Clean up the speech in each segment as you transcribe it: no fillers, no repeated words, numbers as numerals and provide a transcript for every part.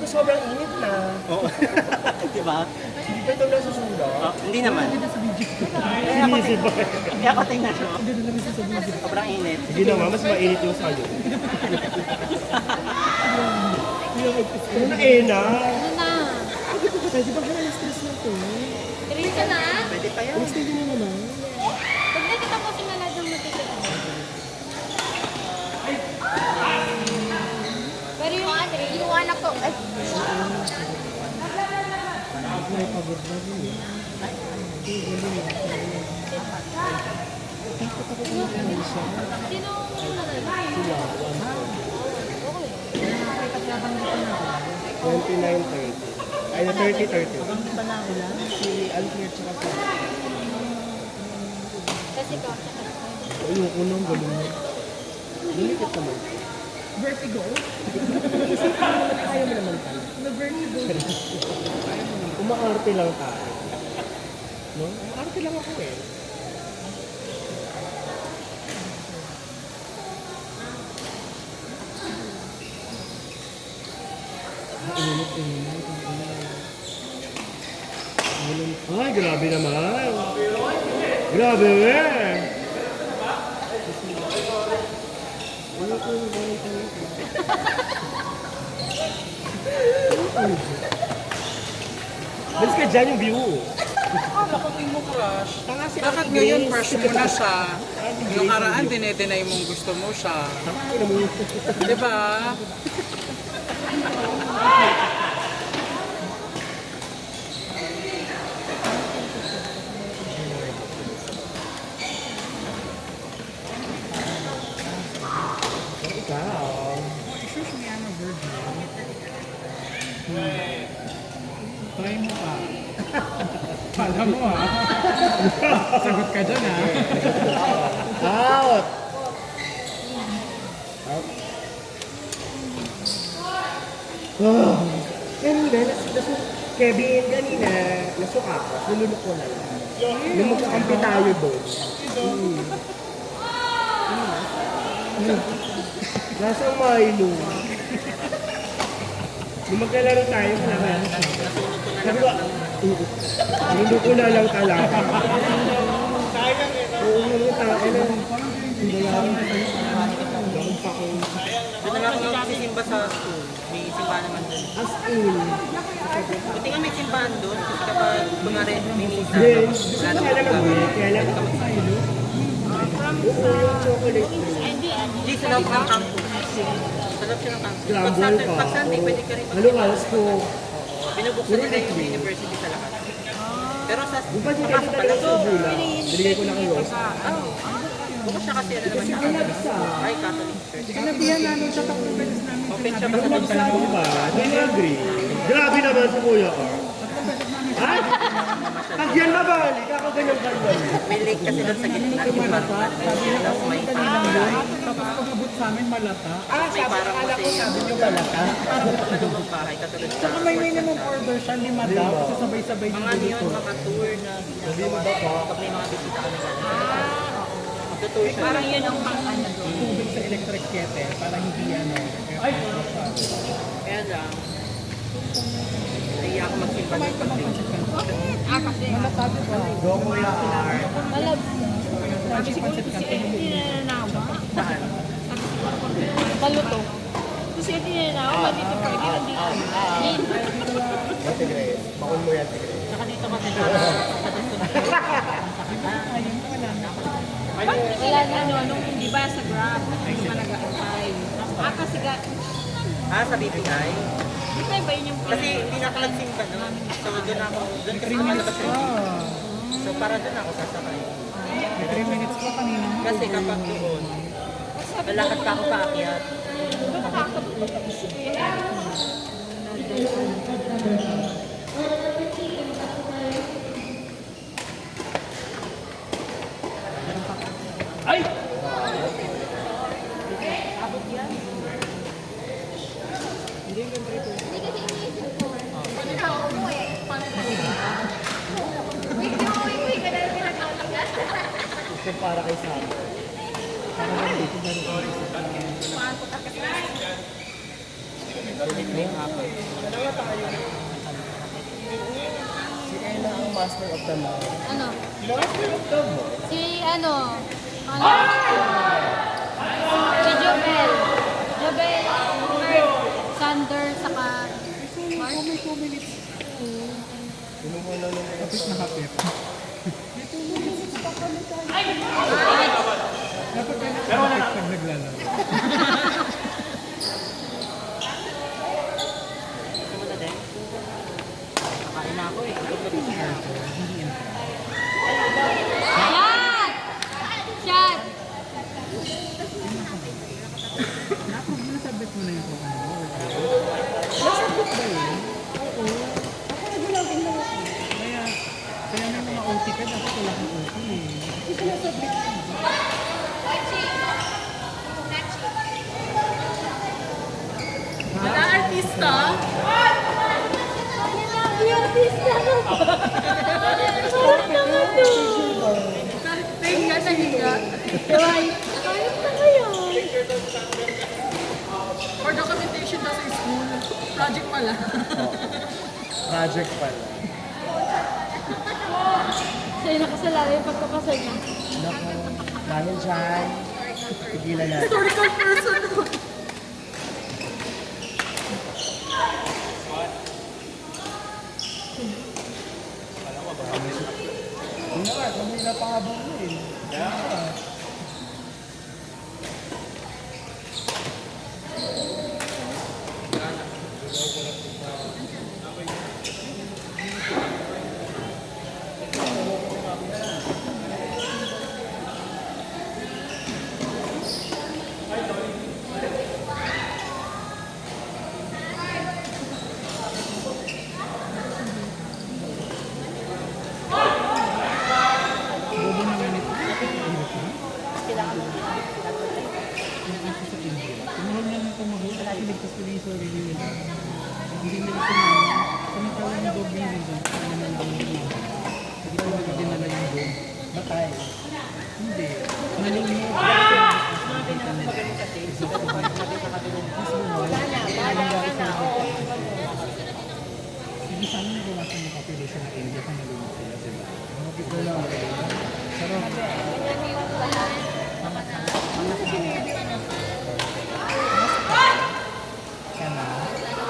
ko sobrang init na. Oo. Diba? Hindi pa ito nasusunod. Hindi naman. Kaya ako tingnan mo. Sobrang init. Hindi naman, mas mainit yung sa'yo. Ano na Ena? Ano na? Pwede ba ka stress na ito? Tuloy ka na? Pwede pa yan. Gusto nyo naman. Pag nakita ko si Maladang matitira. Pero yung anak ko, ay. May pagod na rin eh. Sino Maladang? Sila, 29:30. Ay, na 30:30. Ang iba na ako lang, si Alfred tsaka sa... Kasi ikaw, tsaka. Ayoko nang galong mo. Lulikit naman. Vertigo? Kaya mo naman tayo. Na-vertigo. Umaarte lang tayo. No? Umaarte lang ako eh. Ay, grabe naman. Grabe eh. Balis ka dyan yung view. Kapatid mo crush. Bakit ngayon crush mo na siya? Yung karaan, dinedenay mong gusto mo siya. Diba? Ikaw. Issues niya na virgin. Try mo pa. Pala mo ha. Sagot ka dyan ha. Out! Out. Oh. Kanina, Kevin, kanina, nasuka ko. Nulunok ko na lang. Nung magkakampi tayo doon. Nasa Milo. Nung magkalaro tayo, sabi ko, nulunok ko na lang talaga. Oo, yung tayo na. Hindi lang. Bakit pa ko. Doon na lang ako magsisimba sa school. May simbahan naman doon. As in. Buti nga may simbahan doon. Kasi kapag kunwari may misa. Hindi, gusto ko kaya lang mag-ulit. Kaya lang ako mag-Milo. Oo, yung chocolate. Hindi, sa loob ng campus. Sa loob siya ng campus. Scramble pa. Pag Sunday, pwede ka rin Halukalas ko. Binubuksan nila yung university sa lahat. Pero sa Yung pa siya kanina talaga sa Bula. Binigay ko na kay Rose. bukas siya kasi ano naman siya. Ay, Catholic Church. Sinabihan namin siya tatlong beses namin. Open siya ba sa Yung nagsabi ba? Hindi agree. Grabe naman si Kuya ka. Ha? Pag yan mabalik, ako ganyan ganyan. May lake kasi doon sa gitna. Yung Malata. parang Sabi niya tapos may kanina yun. Tapos pagabot sa amin malata. may parang kasi Sabi niyo pala ka. parang madumang bahay katulad sa Saka may minimum order siya, lima daw. Kasi sabay-sabay mga ano yun, mga tour na ginagawa kapag may mga bisita kami gano'n. Magtutour siya. Parang yun ang pang-ano. tubig sa electric kettle para hindi ano. Ay! Kaya lang, naiya ako magsimba ng pagdating. Kasi. Malatabi pa. Go Kuya R. Malab. Sabi siguro kasi hindi nananawa. Saan? Maluto. Kasi hindi nananawa. Dito pwede hindi. Ate Grace, bakul mo yan, Ate Grace. Saka dito kasi Wala na nung di ba sa Grab. Hindi pa nag-apply. Kasi sa BPI? di ba iba yun yung Kasi hindi na ako nagsimba noon. So doon kasi nakalabas yung jeep. So para doon ako sasakay. 3 minutes pa kanina. Kasi kapag doon, lalakad pa ako paakyat. Ay! Ito para kay Sam. Para dito Sulit na yung apat. Si Ella ang master of the mall. Ano? Master of the mall? Si ano? Si Jobel. Jobel, Kurt, Sander, saka Mark. Kinuha na naman. Kapit na kapit. Dapat ka na kapit pag naglalaro. Gusto mo na din? Nakain na ako eh. Shot! Shot! Nasabit mo na yung kung ano. Nasabot ba yun? Oo. Ako nagulagin lang ako. Kaya may mga OT ka, dapat wala kang OT eh. Kasi nasabit. Wala artista? Pahinga na higa. For documentation daw sa school. Project pala. Project pala. Siya yung nakasalala yung pagkakasal niya. Naku, dahil dyan, tigilan natin. Historical person. Hindi nga, kami napahabang mo eh. Bobo na ganito. Hirap na. Pinakasya sa India. Tumahol na ng tumahol. Kasi ligtas ko din yung sarili nila. Hindi nila sinama. Samantalang yung dog yun dun. Ano na lang yun. Hindi ko dinala yung dog. Batay. Hindi. Nalingin. Hindi sana nagawasan yung population ng India kung nalungin sila, diba? Mapit na lang. Sarap. Kaya na.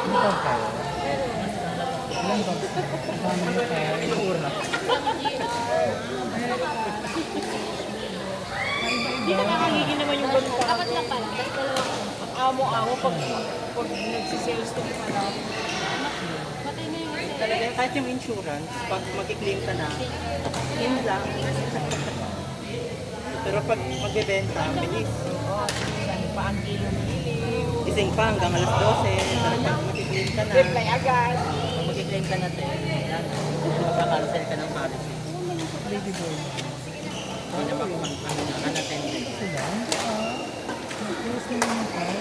Ano ba kayo? Ilang dogs na? Dami na tayo. Ura. Hindi na nakakigil naman yung ganun pa. Dapat lang pala. Tapos dalawa ko. Amo-amo pag nagsisales to pala. Patay na yung isa. Talaga, kahit yung insurance, pag mag-claim ka na, yun lang. Pero pag magbebenta, bilis. Pa ang kilo ng iliw. Gising pa hanggang alas 12. Pero pag mag-claim ka na, Reply agad. pag mag-claim ka na, yan, magka-cancel ka ng policy. Lady boy. Hindi na ba kung unattended. Sila? Close na yung tao.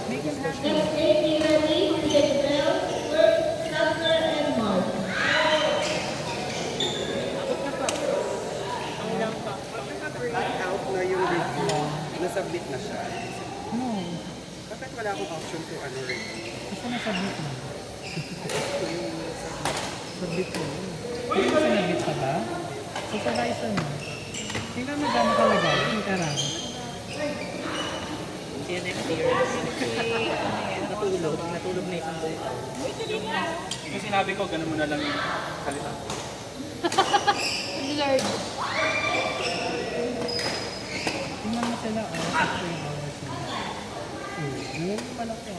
Make it happen. Out na yung review, nasubmit na siya. No. Bakit wala akong option to ano review? Kasi nasubmit na. Submit mo. Hindi mo sinabit pa ba? Supervisor mo. Tingnan mo ba nakalagay? Yung karang. CNF clearance. Natulog na isang buong taon. Yung sinabi ko, ganun mo na lang yung salita. Lord. Tingnan mo sila. Oh, 16 hours na. Ngayon malaki.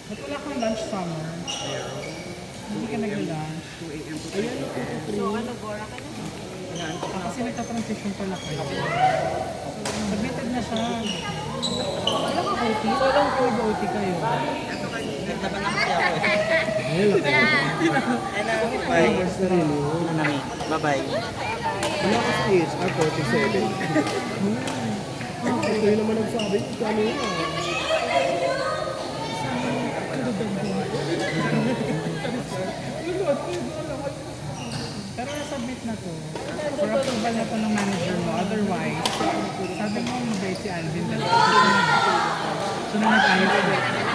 Ba't wala kang lunch summer? Hindi ka nag-lunch. 2 a.m. to Ayan, 2 to 3. So ano, Bora ka na? Kasi nagka-transition pala kayo. Submitted na siya. Wala ka OT? So long code OT kayo. Nagtaban na kasi ako eh. Ayun, laki. And bye. Hours na rin yun. Nami. Bye-bye. Wala ka sa HR 47. Ito yun naman nagsabi. Kano yun? Pero na-submit na to. For approval na to ng manager mo. Otherwise, sabi mo mabait si Alvin talaga. Sunod na tayo.